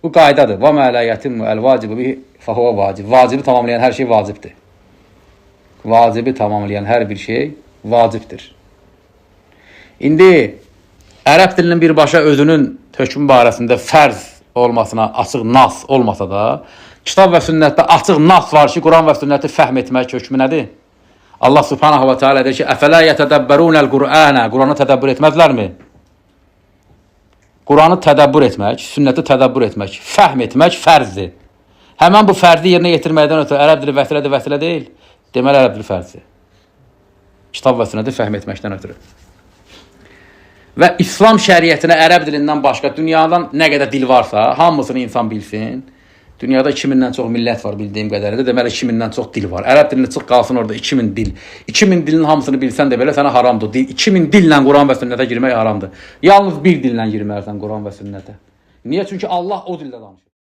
Bu qaydadır. Və mə lə yetimmu əl-vacibu bihi fəhuvə vacib. Vacibi tamamlayan hər şey vacibdir. Vacibi tamamlayan hər bir şey vacibdir. İndi ərəb dilinin birbaşa özünün hökmü barəsində fərz olmasına açıq nas olmasa da, kitab və sünnətdə açıq nas var ki, Quran və sünnəti fəhm etmək hökmü nədir? Allah subhanahu və teala deyir ki, əfələ yətədəbbərunəl Qur'ənə, Quranı tədəbbür etməzlərmi? Quranı tədəbbür etmək, sünnəti tədəbbür etmək, fəhm etmək fərzdir. Həmən bu fərzi yerinə yetirməkdən ötürü ərəb dili vəsilə deyil, deməli ərəb dili fərzdir. Kitab və sünnəti fəhm etməkdən ötürü. Və İslam şəriətinə ərəb dilindən başqa dünyadan nə qədər dil varsa, hamısını insan bilsin. Dünyada 2000-dən çox millət var bildiyim qədərilə, deməli 2000-dən çox dil var. Ərəb dilini çıx qalsın orada 2000 dil. 2000 dilin hamısını bilsən də belə sənə haramdır. 2000 dillə Quran və sünnətə girmək haramdır. Yalnız bir dillə girməlisən Quran və sünnətə. Niyə? Çünki Allah o dildə danışır.